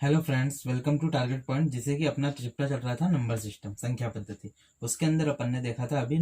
Hello friends, welcome to target point. जिसे कि अपना चैप्टर चल रहा था नंबर सिस्टम, संख्या पद्धति। उसके अंदर अपन ने देखा था अभी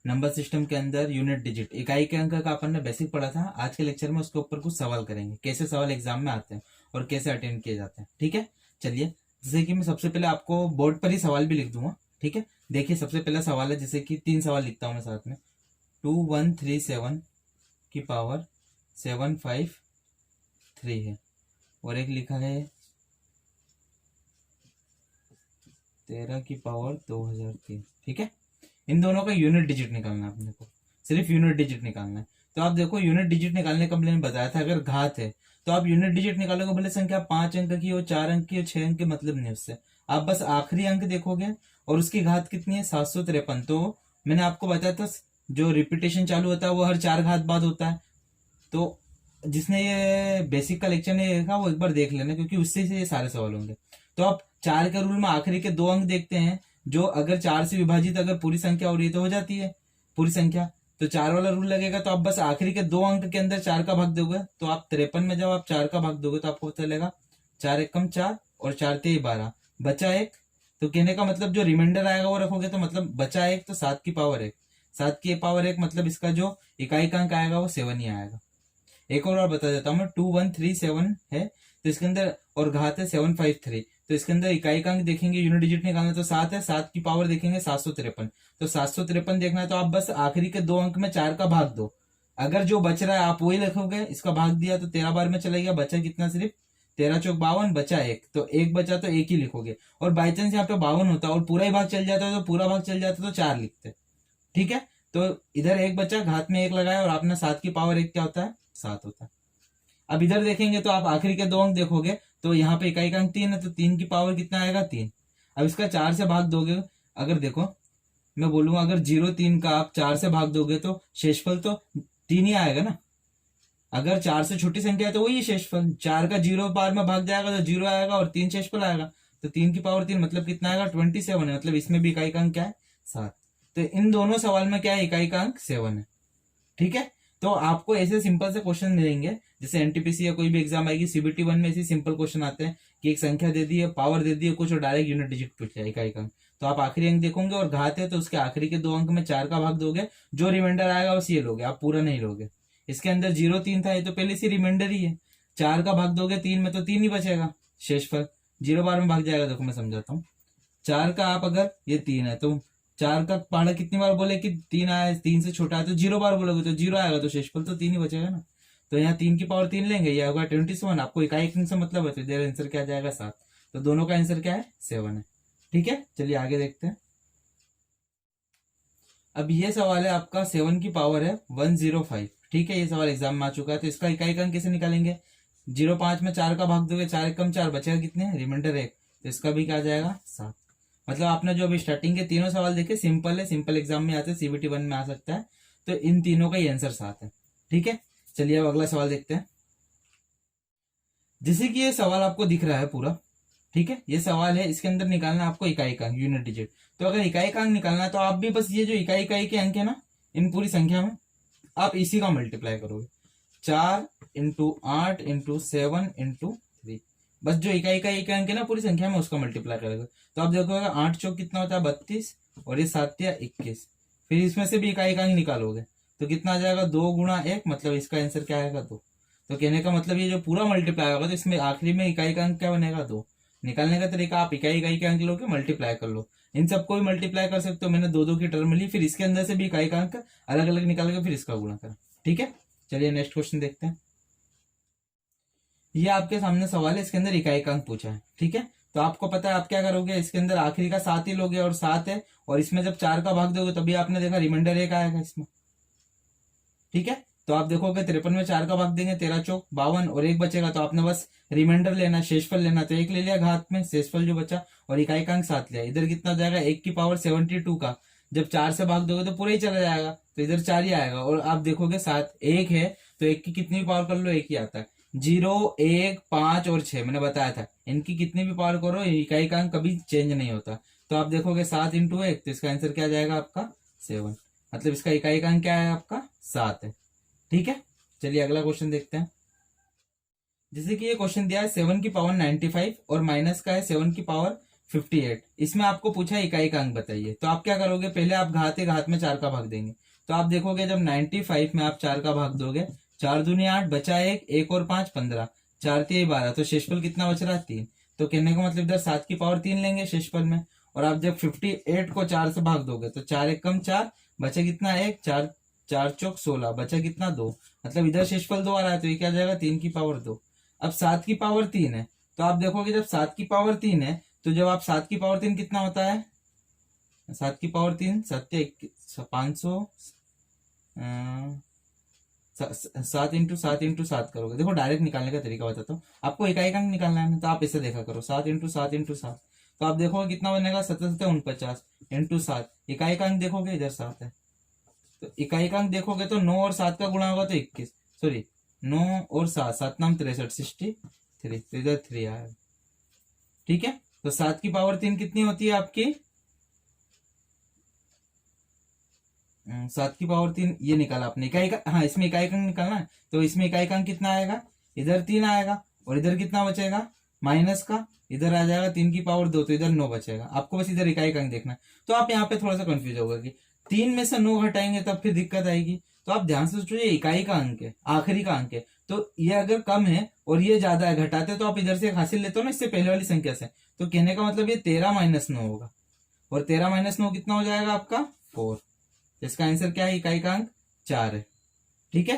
नंबर सिस्टम के अंदर यूनिट डिजिट, इकाई के अंक का अपन ने बेसिक पढ़ा था। आज के लेक्चर में उसके ऊपर कुछ सवाल करेंगे, कैसे सवाल एग्जाम में आते हैं और कैसे अटेंड किए जाते हैं। ठीक है, चलिए। जैसे कि मैं सबसे पहले आपको बोर्ड पर ही सवाल भी लिख दूंगा। ठीक है, देखिए सबसे पहला सवाल है, जैसे कि 3 सवाल लिखता हूँ मैं साथ में। 2137 की पावर 753 है, और एक लिखा है 13 की पावर 2003। ठीक है, इन दोनों का यूनिट डिजिट निकालना है अपने को, सिर्फ यूनिट डिजिट निकालना है। तो आप देखो, यूनिट डिजिट निकालने का मैंने बताया था, अगर घात है तो आप यूनिट डिजिट निकालोगे, भले संख्या 5 अंक की हो, 4 अंक की हो, 6 अंक की, मतलब नहीं उससे। आप बस आखिरी अंक देखोगे और उसकी घात कितनी है, 753। तो मैंने आपको बताया था, जो रिपीटेशन चालू होता है वो हर 4 घात बाद होता है। तो जिसने ये बेसिक का लेक्चर नहीं देखा वो एक बार देख लेना, क्योंकि उससे से ये सारे सवाल होंगे। तो आप 4 के रूल में आखिरी के 2 अंक देखते हैं, जो अगर 4 से विभाजित अगर पूरी संख्या हो रही है तो हो जाती है पूरी संख्या। तो 4 वाला रूल लगेगा, तो आप बस आखिरी के 2 अंक के अंदर 4 का भाग दोगे, तो आप 53 में जब आप 4 का भाग दोगे तो आपको पता चलेगा 4 एकम 4 और 4 तिया 12, बचा एक। तो कहने का मतलब जो रिमाइंडर आएगा वो रखोगे, तो मतलब बचा एक, तो 7 की पावर 1, 7 की पावर 1, मतलब इसका जो इकाई का अंक आएगा वो 7 ही आएगा। एक और बता देता हूँ मैं, 2137 है तो इसके अंदर, और घात है 753, तो इसके अंदर इकाई का अंक देखेंगे, यूनिट डिजिट निकालना तो 7 है, 7 की पावर देखेंगे 753। तो 753 देखना है तो आप बस आखिरी के 2 अंक में 4 का भाग दो, अगर जो बच रहा है आप वही लिखोगे। इसका भाग दिया तो 13 बार में चला गया, बचा कितना, सिर्फ 13 चौक 52, बचा एक, तो एक बचा तो एक ही लिखोगे। और बाई चांस यहाँ पे 52 होता और पूरा ही भाग चल जाता है, तो पूरा भाग चल जाता तो 4 लिखते। ठीक है, तो इधर एक बचा, घात में एक लगाया, और आपने 7 की पावर 1 क्या होता है, 7 होता है। अब इधर देखेंगे तो आप आखिरी के 2 अंक देखोगे, तो यहाँ पे इकाई का अंक 3 है, तो 3 की पावर कितना आएगा, 3। अब इसका 4 से भाग दोगे, अगर देखो मैं बोलूंगा अगर 0 3 का आप 4 से भाग दोगे तो शेषफल तो 3 ही आएगा ना। अगर 4 से छोटी संख्या है तो वही शेषफल, 4 का 0 बार में भाग जाएगा तो 0 आएगा, और 3 शेषफल आएगा। तो 3 की पावर 3 मतलब कितना आएगा, 27 है, मतलब इसमें भी इकाई का अंक क्या है, 7। तो इन दोनों सवाल में क्या है, इकाई का अंक 7 है। ठीक है, तो आपको ऐसे सिंपल से क्वेश्चन मिलेंगे, जैसे एनटीपीसी या कोई भी एग्जाम आएगी, सीबीटी 1 में ऐसे सिंपल क्वेश्चन आते हैं कि एक संख्या दे दी है, पावर दे दी है कुछ, और डायरेक्ट यूनिट डिजिट पूछ लिया, इकाई का अंक। तो आप आखिरी अंक देखोगे, और घात है तो उसके आखिरी के 2 अंक में 4 का भाग दोगे, जो रिमाइंडर आएगा बस ये लोगे, आप पूरा नहीं लोगे। इसके अंदर 0 3 था, ये तो पहले से रिमाइंडर ही है, 4 का भाग दोगे 3 में तो 3 ही बचेगा शेषफल, 0 बार में भाग जाएगा। देखो मैं समझाता हूँ, 4 का आप अगर ये 3 है तो 4 का पहाड़ा कितनी बार बोले कि 3 आया, 3 से छोटा है तो 0 बार बोलोगे तो 0 आएगा, तो शेषफल तो 3 ही बचेगा ना। तो यहाँ 3 की पावर 3 लेंगे, ये होगा 27। आपको इकाई अंक से मतलब है, तो इधर आंसर क्या आ जाएगा, 7। तो दोनों का आंसर क्या है, 7 है। ठीक है, चलिए आगे देखते हैं। अब ये सवाल है आपका, 7 की पावर है 105। ठीक है, ये सवाल एग्जाम में आ चुका है, तो इसका इकाई अंक कैसे निकालेंगे, 0 5 में 4 का भाग दोगे, 4 एकम 4, बचेगा कितने, रिमाइंडर 1, तो इसका भी क्या आ जाएगा, 7। मतलब आपने जो अभी स्टार्टिंग के तीनों सवाल देखे सिंपल है, सिंपल एग्जाम में आते हैं, सीबीटी 1 में आ सकता है, तो इन तीनों का ही आंसर 7 है। ठीक है, चलिए अब अगला सवाल देखते हैं। जैसे कि ये सवाल आपको दिख रहा है पूरा, ठीक है, ये सवाल है, इसके अंदर निकालना है आपको इकाई का अंक, यूनिट डिजिट। तो अगर इकाई का अंक निकालना है तो आप भी बस ये जो इकाई इकाई के अंक है ना, इन पूरी संख्या में आप इसी का मल्टीप्लाई करोगे, 4 × 8 × 7 × 3, बस जो इकाई का एक अंक है ना पूरी संख्या में, उसका मल्टीप्लाई करोगे। तो आप देखोगे 8 चौक कितना होता है, 32, और ये 7 या 21। फिर इसमें से भी इकाई का अंक निकालोगे तो कितना आ जाएगा, 2 × 1, मतलब इसका आंसर क्या आएगा, 2। तो कहने का मतलब ये जो पूरा मल्टीप्लाई होगा तो इसमें आखिरी में इकाई का अंक क्या बनेगा, 2। निकालने का तरीका, आप इकाई इकाई के अंक लोगे, मल्टीप्लाई कर लो, इन सबको भी मल्टीप्लाई कर सकते हो। मैंने 2 2 की टर्म ली, फिर इसके अंदर से भी इकाई का अंक अलग अलग निकाल के फिर इसका गुणा करा। ठीक है, चलिए नेक्स्ट क्वेश्चन देखते हैं। ये आपके सामने सवाल है, इसके अंदर इकाई का अंक पूछा है। ठीक है, तो आपको पता है आप क्या करोगे, इसके अंदर आखिरी का 7 ही लोगे, और 7 है, और इसमें जब 4 का भाग दोगे तभी आपने देखा रिमाइंडर 1 आएगा इसमें। ठीक है, तो आप देखोगे 53 में 4 का भाग देंगे, 13 चौक 52, और एक बचेगा, तो आपने बस रिमाइंडर लेना, शेषफल लेना, तो 1 ले लिया घात में, शेषफल जो बचा, और इकाई का अंक 7 लिया। इधर कितना जाएगा, 1 की पावर 72 का, जब 4 से भाग दोगे तो पूरा ही चला जाएगा, तो इधर 4 ही आएगा। और आप देखोगे 7 1 है, तो 1 की कितनी भी पावर कर लो 1 ही आता है। 0 1 5 और 6 मैंने बताया था, इनकी कितनी भी पावर करो इकाई का अंक कभी चेंज नहीं होता। तो आप देखोगे 7 × 1, तो इसका आंसर क्या आ जाएगा आपका, 7, मतलब इसका इकाई का अंक क्या है आपका, 7 है। ठीक है, चलिए अगला क्वेश्चन देखते हैं। जैसे कि ये क्वेश्चन दिया है 7 की पावर 95 और माइनस का है 7 की पावर 58। इसमें आपको पूछा इकाई का अंक बताइए, तो आप क्या करोगे, पहले आप घात में 4 का भाग देंगे। तो आप देखोगे जब 95 में आप 4 का भाग दोगे, 4 दूनी 8, बचा 1, 1 और 5 15, 4 3 12, तो शेषफल कितना बच रहा है 3। तो कहने का मतलब इधर 7 की पावर 3 लेंगे शेषफल में। और आप जब 58 को 4 से भाग दोगे तो 4 1 कम 4, बचा कितना 1, 4 4 चौक 16, बचा कितना 2, मतलब इधर शेषफल 2 आ रहा है, तो ये क्या जाएगा 3 की पावर 2। अब 7 की पावर 3 है, तो आप देखोगे जब 7 की पावर 3 है, तो जब आप 7 की पावर 3 कितना होता है, 7 की पावर 3 500, 7 करोगे। देखो डायरेक्ट निकालने का तरीका बताता हूँ आपको, इकाई अंक निकालना है ना, तो आप इसे देखा करो 7 × 7 × 7, तो आप देखोगे कितना बनेगा 7 49 × 7, इकाई का अंक देखोगे इधर 7 है, तो इकाई का अंक देखोगे तो 9 और 7 का गुणा होगा तो 21, सॉरी 9 और 7, 7 9 63, 63, तो इधर 3 आएगा। ठीक है, तो 7 की पावर 3 कितनी होती है आपकी, 7 की पावर 3 ये निकाला आपने इकाई का, हाँ इसमें इकाई का अंक निकालना है, तो इसमें इकाई का अंक कितना आएगा, इधर 3 आएगा, और इधर कितना बचेगा माइनस का, इधर आ जाएगा 3 की पावर 2, तो इधर 9 बचेगा। आपको बस इधर इकाई का अंक देखना है। तो आप यहाँ पे थोड़ा सा कंफ्यूज होगा कि 3 में से 9 घटाएंगे तब फिर दिक्कत आएगी, तो आप ध्यान से सोचो ये इकाई का अंक है, आखिरी का अंक है, तो ये अगर कम है और ये ज्यादा है, घटाते तो आप इधर से हासिल लेते हो ना इससे पहले वाली संख्या से, तो कहने का मतलब ये 13 - 9 होगा, और 13 - 9 कितना हो जाएगा आपका 4। इसका आंसर क्या है, इकाई का अंक 4 है। ठीक है,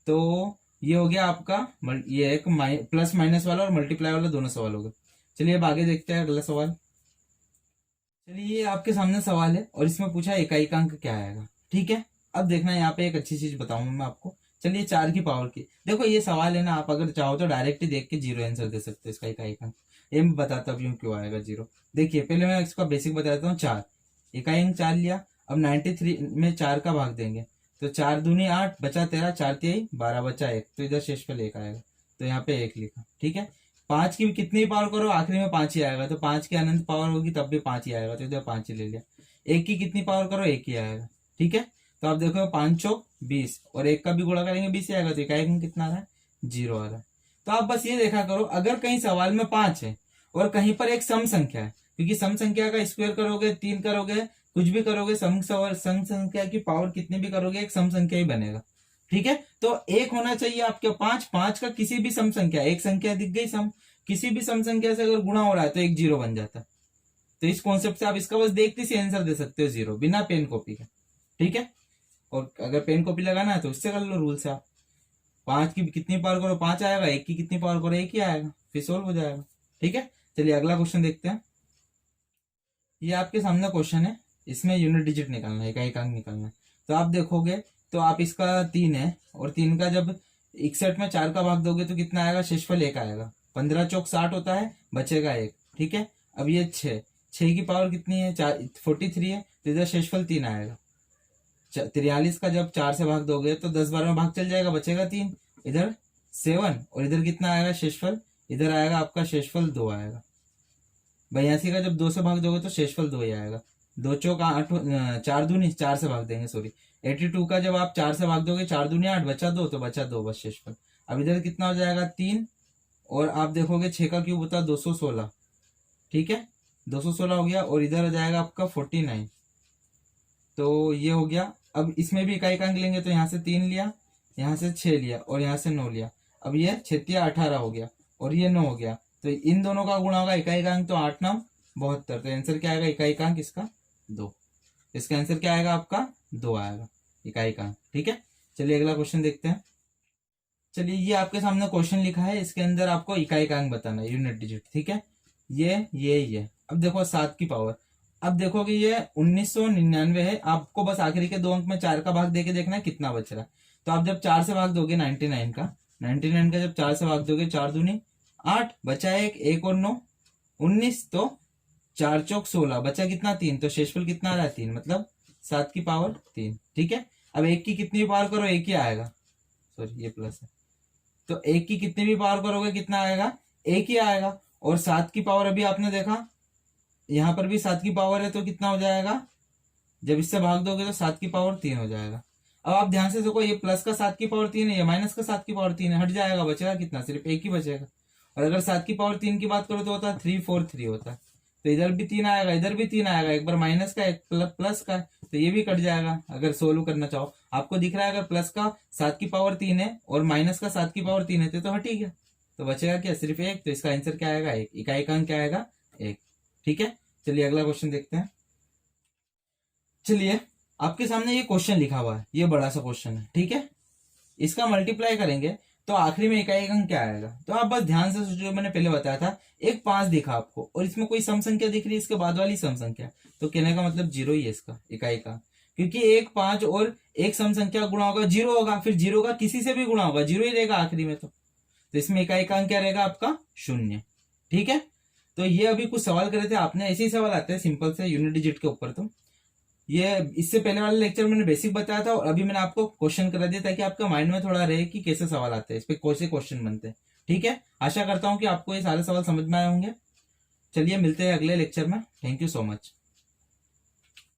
तो ये हो गया आपका, ये एक प्लस माइनस वाला और मल्टीप्लाई वाला दोनों सवाल हो गए। चलिए अब आगे देखते हैं अगला सवाल। चलिए ये आपके सामने सवाल है और इसमें पूछा इकाई का अंक क्या आएगा। ठीक है, अब देखना यहाँ पे एक अच्छी चीज बताऊंगा मैं आपको। चलिए 4 की पावर की, देखो ये सवाल है ना, आप अगर चाहो तो डायरेक्ट ही देख के 0 आंसर दे सकते हो इसका इकाई का अंक। ये मैं बताता हूँ क्यों आएगा 0। देखिए पहले मैं इसका बेसिक बता देता हूँ। 4 इकाई अंक 4 लिया, अब 93 में 4 का भाग देंगे, तो 4 दूनी 8, बचा 13, 4 3 12, बचा 1, तो इधर शेषफल 1 आएगा, तो यहाँ पे 1 लिखा। ठीक है, 5 की कितनी पावर करो आखिरी में 5 ही आएगा, तो 5 की अनंत पावर होगी तब भी 5 ही आएगा, तो इधर 5 ही ले लिया। 1 की कितनी पावर करो 1 ही आएगा। ठीक है, तो आप देखो 5 चौक 20, और 1 का भी गुणा करेंगे 20 ही आएगा, तो इकाई अंक कितना आ रहा है 0 आ रहा है। तो आप बस ये देखा करो, अगर कहीं सवाल में 5 है और कहीं पर एक सम संख्या है, क्योंकि सम संख्या का स्क्वायर करोगे 3 करोगे कुछ भी करोगे, सम संख्या की पावर कितनी भी करोगे एक सम संख्या ही बनेगा। ठीक है, तो एक होना चाहिए आपके 5, 5 का किसी भी सम संख्या, एक संख्या दिख गई सम, किसी भी सम संख्या से अगर गुणा हो रहा है तो एक 0 बन जाता है। तो इस कॉन्सेप्ट से आप इसका बस देखते से आंसर दे सकते हो 0, बिना पेन कॉपी के। ठीक है, और अगर पेन कॉपी लगाना है तो इससे कर लो रूल से आप। 5 की कितनी पावर करो 5 आएगा, 1 की कितनी पावर करो 1 ही आएगा, फिर सोल्व हो जाएगा। ठीक है, चलिए अगला क्वेश्चन देखते हैं। ये आपके सामने क्वेश्चन है, इसमें यूनिट डिजिट निकालना है, इकाई का अंक निकालना है। तो आप देखोगे तो आप इसका 3 है, और 3 का जब 61 में 4 का भाग दोगे तो कितना आएगा, शेषफल 1 आएगा। 15 चौक 60 होता है, बचेगा 1। ठीक है, अब ये 6 की पावर कितनी है 43 है, तो इधर शेषफल 3 आएगा। 43 का जब 4 से भाग दोगे तो 10 बार में भाग चल जाएगा, बचेगा 3, इधर 7, और इधर कितना आएगा शेषफल, इधर आएगा आपका शेषफल 2 आएगा। 82 का जब 2 से भाग दोगे तो शेषफल 2 ही आएगा। 2 चौक 8, 4 दूनी 4 से भाग देंगे, सॉरी। 82 का जब आप 4 से भाग दोगे, 4 दूनी 8, बचा 2, तो बचा 2 बस शेषफल। अब इधर कितना हो जाएगा 3, और आप देखोगे 6 का क्यूब होता है 216। ठीक है, 216 हो गया, और इधर आ जाएगा आपका 49, तो ये हो गया। अब इसमें भी इकाई का अंक लेंगे, तो यहाँ से 3 लिया, यहाँ से 6 लिया, और यहाँ से 9 लिया। अब ये 6 18 हो गया, और ये 9 हो गया, तो इन दोनों का गुणा होगा इकाई का अंक, तो 8 9 72, तो आंसर क्या आएगा इकाई का अंक इसका 2। इसका आंसर क्या आएगा आपका 2 आएगा इकाई का अंक। ठीक है, चलिए अगला क्वेश्चन देखते हैं। चलिए ये आपके सामने क्वेश्चन लिखा है, इसके अंदर आपको इकाई का अंक बताना है, यूनिट डिजिट। ठीक है, ये अब देखो 7 की पावर, अब देखोगे ये 1999 है, आपको बस आखिरी के 2 अंक में 4 का भाग देके देखना है कितना बच रहा है। तो आप जब 4 से भाग दोगे 99 का जब 4 से भाग दोगे, 4 दूनी 8, बचा 1, 1 और 9 19, तो 4 चौक 16, बचा कितना 3, तो शेषफल कितना आ रहा है 3, मतलब 7 की पावर 3। ठीक है, अब 1 की कितनी पावर करो 1 ही आएगा, सॉरी ये प्लस है, तो 1 की कितनी भी पावर करोगे कितना आएगा 1 ही आएगा। और 7 की पावर अभी आपने देखा यहाँ पर भी 7 की पावर है, तो कितना हो जाएगा, जब इससे भाग दोगे तो 7 की पावर 3 हो जाएगा। अब आप ध्यान से देखो, ये प्लस का 7 की पावर 3 है, ये माइनस का 7 की पावर 3 है, हट जाएगा, बचेगा कितना, सिर्फ एक ही बचेगा। और अगर 7 की पावर 3 की बात करो तो होता है 343 होता है। तो इधर भी 3 आएगा, इधर भी 3 आएगा, एक बार माइनस का एक प्लस का है, तो ये भी कट जाएगा। अगर सोल्व करना चाहो, आपको दिख रहा है अगर प्लस का 7 की पावर 3 है और माइनस का 7 की पावर 3 है तो हट ही गया, तो बचेगा क्या, सिर्फ एक। तो इसका आंसर क्या आएगा, एक। इकाई का अंक क्या आएगा, एक। ठीक है, चलिए अगला क्वेश्चन देखते हैं। चलिए, आपके सामने ये क्वेश्चन लिखा हुआ है, ये बड़ा सा क्वेश्चन है, ठीक है। इसका मल्टीप्लाई करेंगे तो आखिरी में इकाई का अंक क्या आएगा। तो आप बस ध्यान से सोचो, जो मैंने पहले बताया था, एक 5 दिखा आपको और इसमें कोई सम संख्या दिख रही है, इसके बाद वाली सम संख्या, तो कहने का मतलब 0 ही है इसका इकाई का, क्योंकि एक 5 और एक सम संख्या गुणा होगा 0 होगा, फिर 0 का किसी से भी गुणा होगा 0 ही रहेगा आखिरी में। तो इसमें इकाई का अंक क्या रहेगा आपका, 0। ठीक है, तो ये अभी कुछ सवाल करे थे आपने, ऐसे ही सवाल आते हैं सिंपल से यूनिट डिजिट के ऊपर। तो ये इससे पहले वाले लेक्चर मैंने बेसिक बताया था और अभी मैंने आपको क्वेश्चन करा दिया ताकि आपका माइंड में थोड़ा रहे कि कैसे सवाल आते हैं, इस पे कैसे क्वेश्चन बनते हैं। ठीक है, आशा करता हूं कि आपको ये सारे सवाल समझ में आए होंगे। चलिए मिलते हैं अगले लेक्चर में, थैंक यू सो मच।